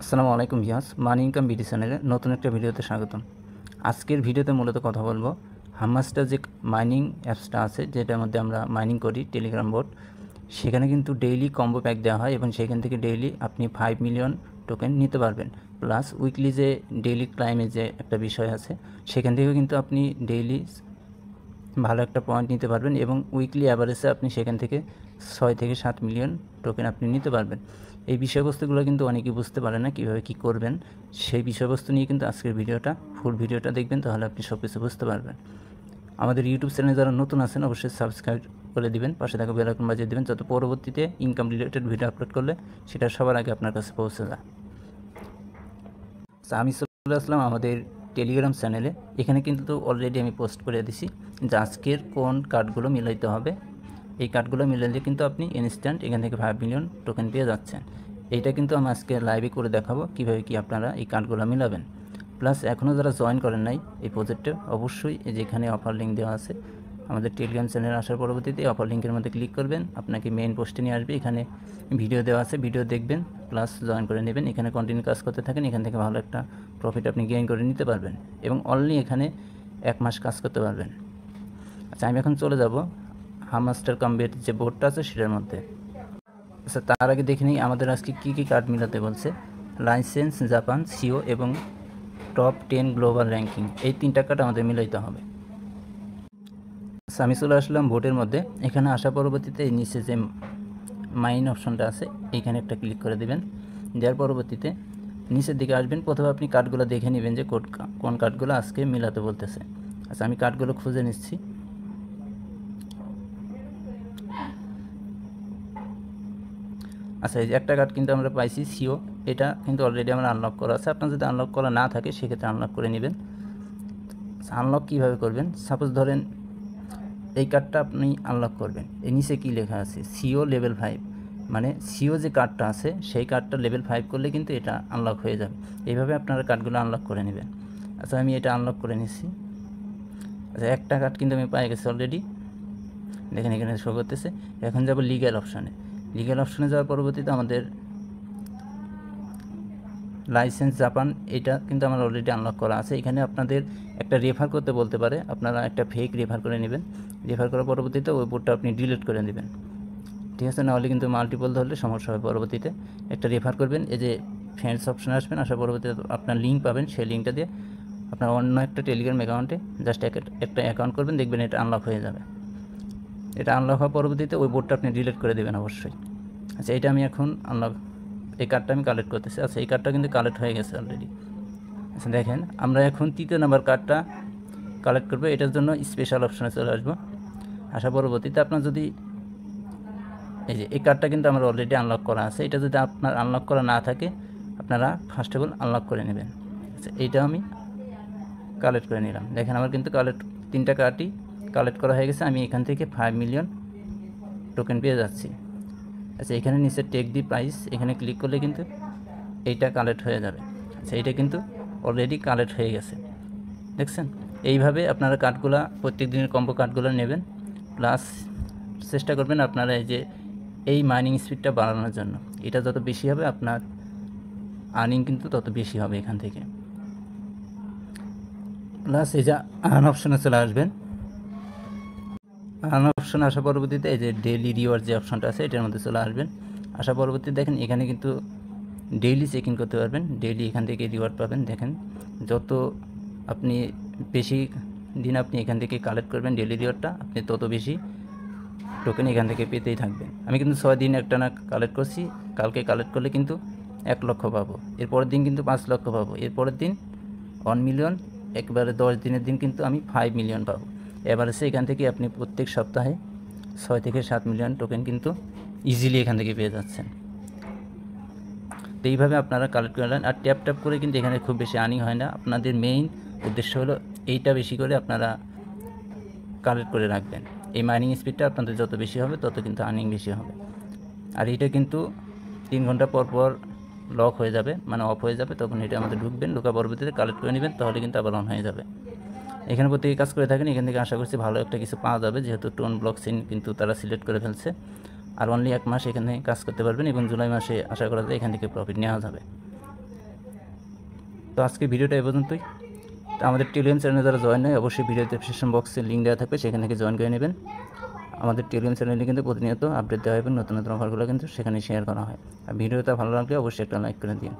আসসালামু আলাইকুম ভিউয়ার্স, মানি income video চ্যানেলে নতুন একটা ভিডিওতে স্বাগতম। আজকের ভিডিওতে মূলত কথা বলবো হামমাস্টার যে মাইনিং অ্যাপসটা আছে, যেটার মধ্যে আমরা মাইনিং করি টেলিগ্রাম বোট। সেখানে কিন্তু ডেইলি কম্বো প্যাক দেওয়া হয় এবং সেখান থেকে ডেইলি আপনি 5 মিলিয়ন টোকেন নিতে পারবেন। প্লাস উইকলি যে ডেইলি ক্লাইমে যে একটা বিষয় আছে, সেখান থেকেও কিন্তু আপনি ডেইলি ভালো একটা পয়েন্ট নিতে পারবেন এবং উইকলি অ্যাভারেজে আপনি সেখান থেকে 6 থেকে 7 মিলিয়ন টোকেন আপনি নিতে পারবেন। এই বিষয়বস্তুগুলো কিন্তু অনেকেই বুঝতে পারে না কীভাবে কী করবেন। সেই বিষয়বস্তু নিয়ে কিন্তু আজকের ভিডিওটা, ফুল ভিডিওটা দেখবেন, তাহলে আপনি সব কিছু বুঝতে পারবেন। আমাদের ইউটিউব চ্যানেলে যারা নতুন আছেন অবশ্যই সাবস্ক্রাইব করে দিবেন, পাশে থাকা বেল আইকন বাজিয়ে দিবেন, যাতে পরবর্তীতে ইনকাম রিলেটেড ভিডিও আপলোড করলে সেটা সবার আগে আপনার কাছে পৌঁছে যায়। আমি চলে আসলাম আমাদের টেলিগ্রাম চ্যানেলে। এখানে কিন্তু অলরেডি আমি পোস্ট করে দিছি যে আজকের কোন কার্ডগুলো মিলাইতে হবে। এই কার্ডগুলো মিলাইলে কিন্তু আপনি ইনস্ট্যান্ট এখান থেকে 5 মিলিয়ন টোকেন পেয়ে যাচ্ছেন। এইটা কিন্তু আমি আজকে লাইভে করে দেখাবো কীভাবে কি আপনারা এই কার্ডগুলো মিলাবেন। প্লাস এখনও যারা জয়েন করেন নাই এই প্রজেক্টে, অবশ্যই যেখানে অফার লিঙ্ক দেওয়া আছে আমাদের টেলিগ্রাম চ্যানেলে আসার পরবর্তীতে অফার লিঙ্কের মধ্যে ক্লিক করবেন, আপনাকে মেইন পোস্টে নিয়ে আসবে। এখানে ভিডিও দেওয়া আছে, ভিডিও দেখবেন, প্লাস জয়েন করে নেবেন। এখানে কন্টিনিউ কাজ করতে থাকেন, এখান থেকে ভালো একটা প্রফিট আপনি গেইন করে নিতে পারবেন এবং অনলি এখানে 1 মাস কাজ করতে পারবেন। আচ্ছা, আমি এখন চলে যাব হামমাস্টার কম্বেট যে বোর্ডটা আছে সেটার মধ্যে। আচ্ছা, তার আগে দেখে নিই আমাদের আজকে কী কী কার্ড মিলাতে বলছে। লাইসেন্স জাপান, সিও এবং টপ 10 গ্লোবাল র্যাঙ্কিং, এই 3টা কার্ড আমাদের মিলাইতে হবে। আমি চলে আসলাম বোর্ডের মধ্যে। এখানে আসা পরবর্তীতে নিচে যে মাইন অপশনটা আছে এইখানে একটা ক্লিক করে দেবেন। দেওয়ার পরবর্তীতে নিচের দিকে আসবেন। প্রথমে আপনি কার্ডগুলো দেখে নেবেন যে কোন কার্ডগুলো আজকে মিলাতে বলতেছে। আচ্ছা, আমি কার্ডগুলো খুঁজে নিচ্ছি। আচ্ছা, এই যে একটা কার্ড কিন্তু আমরা পাইছি সিও, এটা কিন্তু অলরেডি আমার আনলক করা আছে। আপনার যদি আনলক করা না থাকে সেক্ষেত্রে আনলক করে নেবেন। আনলক কীভাবে করবেন, সাপোজ ধরেন এই কার্ডটা আপনি আনলক করবেন, এই নিচে কী লেখা আছে সিও লেভেল 5, মানে সিও যে কার্ডটা আছে সেই কার্ডটা লেভেল 5 করলে কিন্তু এটা আনলক হয়ে যাবে। এইভাবে আপনারা কার্ডগুলো আনলক করে নেবেন। আচ্ছা, আমি এটা আনলক করে নিচ্ছি। আচ্ছা, একটা কার্ড কিন্তু আমি পাই গেছি অলরেডি, দেখেন এখানে শো করতেছে। এখন যাব লিগ্যাল অপশানে। লিগ্যাল অপশানে যাওয়ার পরবর্তীতে আমাদের লাইসেন্স জাপান, এটা কিন্তু আমার অলরেডি আনলক করা আছে। এখানে আপনাদের একটা রেফার করতে বলতে পারে, আপনারা একটা ফেক রেফার করে নেবেন। রেফার করার পরবর্তীতে ওই বোর্ডটা আপনি ডিলিট করে দেবেন, ঠিক আছে? নাহলে কিন্তু মাল্টিপল ধরলে সমস্যা হবে। পরবর্তীতে একটা রেফার করবেন, এই যে ফ্রেন্ডস অপশানে আসবেন, আসার পরবর্তীতে আপনার লিঙ্ক পাবেন, সেই লিঙ্কটা দিয়ে আপনার অন্য একটা টেলিগ্রাম অ্যাকাউন্টে জাস্ট একটা অ্যাকাউন্ট করবেন, দেখবেন এটা আনলক হয়ে যাবে। এটা আনলক হওয়ার পরবর্তীতে ওই বোর্ডটা আপনি ডিলিট করে দেবেন অবশ্যই। আচ্ছা, এটা আমি এখন আনলক, এই কার্ডটা আমি কালেক্ট করতেছি। আচ্ছা, এই কার্ডটা কিন্তু কালেক্ট হয়ে গেছে অলরেডি। আচ্ছা, দেখেন আমরা এখন 3য় নাম্বার কার্ডটা কালেক্ট করবো। এটার জন্য স্পেশাল অপশানে চলে আসবো। আসার পরবর্তীতে আপনার যদি এই যে এই কার্ডটা কিন্তু আমার অলরেডি আনলক করা আছে, এটা যদি আপনার আনলক করা না থাকে আপনারা ফার্স্ট অফ অল আনলক করে নেবেন। আচ্ছা, এইটা আমি কালেক্ট করে নিলাম। দেখেন আমার কিন্তু 3টা কার্ডই কালেক্ট করা হয়ে গেছে। আমি এখান থেকে 5 মিলিয়ন টোকেন পেয়ে যাচ্ছি। আচ্ছা, এখানে নিচে টেক দি প্রাইস, এখানে ক্লিক করলে কিন্তু এইটা কালেক্ট হয়ে যাবে। আচ্ছা, এইটা কিন্তু অলরেডি কালেক্ট হয়ে গেছে, দেখছেন? এইভাবে আপনারা কার্ডগুলো, প্রত্যেক দিনের কম্বো কার্ডগুলো নেবেন। প্লাস চেষ্টা করবেন আপনারা এই মাইনিং স্পিডটা বাড়ানোর জন্য। এটা যত বেশি হবে আপনার আর্নিং কিন্তু তত বেশি হবে এখান থেকে। প্লাস এই যে আর্ন অপশানে চলে আসবেন। আর্ন অপশানে আসার পরবর্তীতে এই যে ডেইলি রিওয়ার্ড যে অপশানটা আছে এটার মধ্যে চলে আসবেন। আসার পরবর্তীতে দেখেন এখানে কিন্তু ডেইলি চেক ইন করতে পারবেন, ডেইলি এখান থেকে রিওয়ার্ড পাবেন। দেখেন যত আপনি বেশি দিন আপনি এখান থেকে কালেক্ট করবেন ডেইলি রিওয়ার্ডটা, আপনি তত বেশি টোকেন এখান থেকে পেতেই থাকবেন। আমি কিন্তু 6 দিন একটানা কালেক্ট করছি। কালকে কালেক্ট করলে কিন্তু 1 লক্ষ পাবো, এরপরের দিন কিন্তু 5 লক্ষ পাবো, এরপরের দিন 1 মিলিয়ন, একবারে 10 দিনের দিন কিন্তু আমি 5 মিলিয়ন পাবো। এবারে এখান থেকে আপনি প্রত্যেক সপ্তাহে 6 থেকে 7 মিলিয়ন টোকেন কিন্তু ইজিলি এখান থেকে পেয়ে যাচ্ছেন। তো এইভাবে আপনারা কালেক্ট করে নেন। আর ট্যাপ করে কিন্তু এখানে খুব বেশি আর্নিং হয় না। আপনাদের মেইন উদ্দেশ্য হলো এইটা বেশি করে আপনারা কালেক্ট করে রাখবেন। এই মাইনিং স্পিডটা আপনাদের যত বেশি হবে তত কিন্তু আর্নিং বেশি হবে। আর এটা কিন্তু 3 ঘন্টা পর পর লক হয়ে যাবে, মানে অফ হয়ে যাবে, তখন এটা আমাদের ঢুকবেন, ঢোকা পরবর্তীতে কালেক্ট করে নেবেন, তাহলে কিন্তু আবার অন হয়ে যাবে। এখানে প্রত্যেকে কাজ করে থাকেন, এখান থেকে আশা করছি ভালো একটা কিছু পাওয়া যাবে, যেহেতু টোন ব্লকচেইন কিন্তু তারা সিলেক্ট করে ফেলছে। আর অনলি 1 মাস এখানে কাজ করতে পারবেন এবং জুলাই মাসে আশা করা যায় এখান থেকে প্রফিট নেওয়া যাবে। তো আজকে ভিডিওটা এই পর্যন্তই। তো আমাদের টেলিগ্রাম চ্যানেলে যারা জয়েন হয় অবশ্যই ভিডিও ডেসক্রিপশন বক্সে লিঙ্ক দেওয়া থাকবে, সেখান থেকে জয়েন করে নেবেন। আমাদের টেলিগ্রাম চ্যানেলে কিন্তু প্রতিনিয়ত আপডেট দেওয়া হবে, নতুন নতুন অফারগুলো কিন্তু সেখানে শেয়ার করা হয়। আর ভিডিওটা ভালো লাগলে অবশ্যই একটা লাইক করে দিন।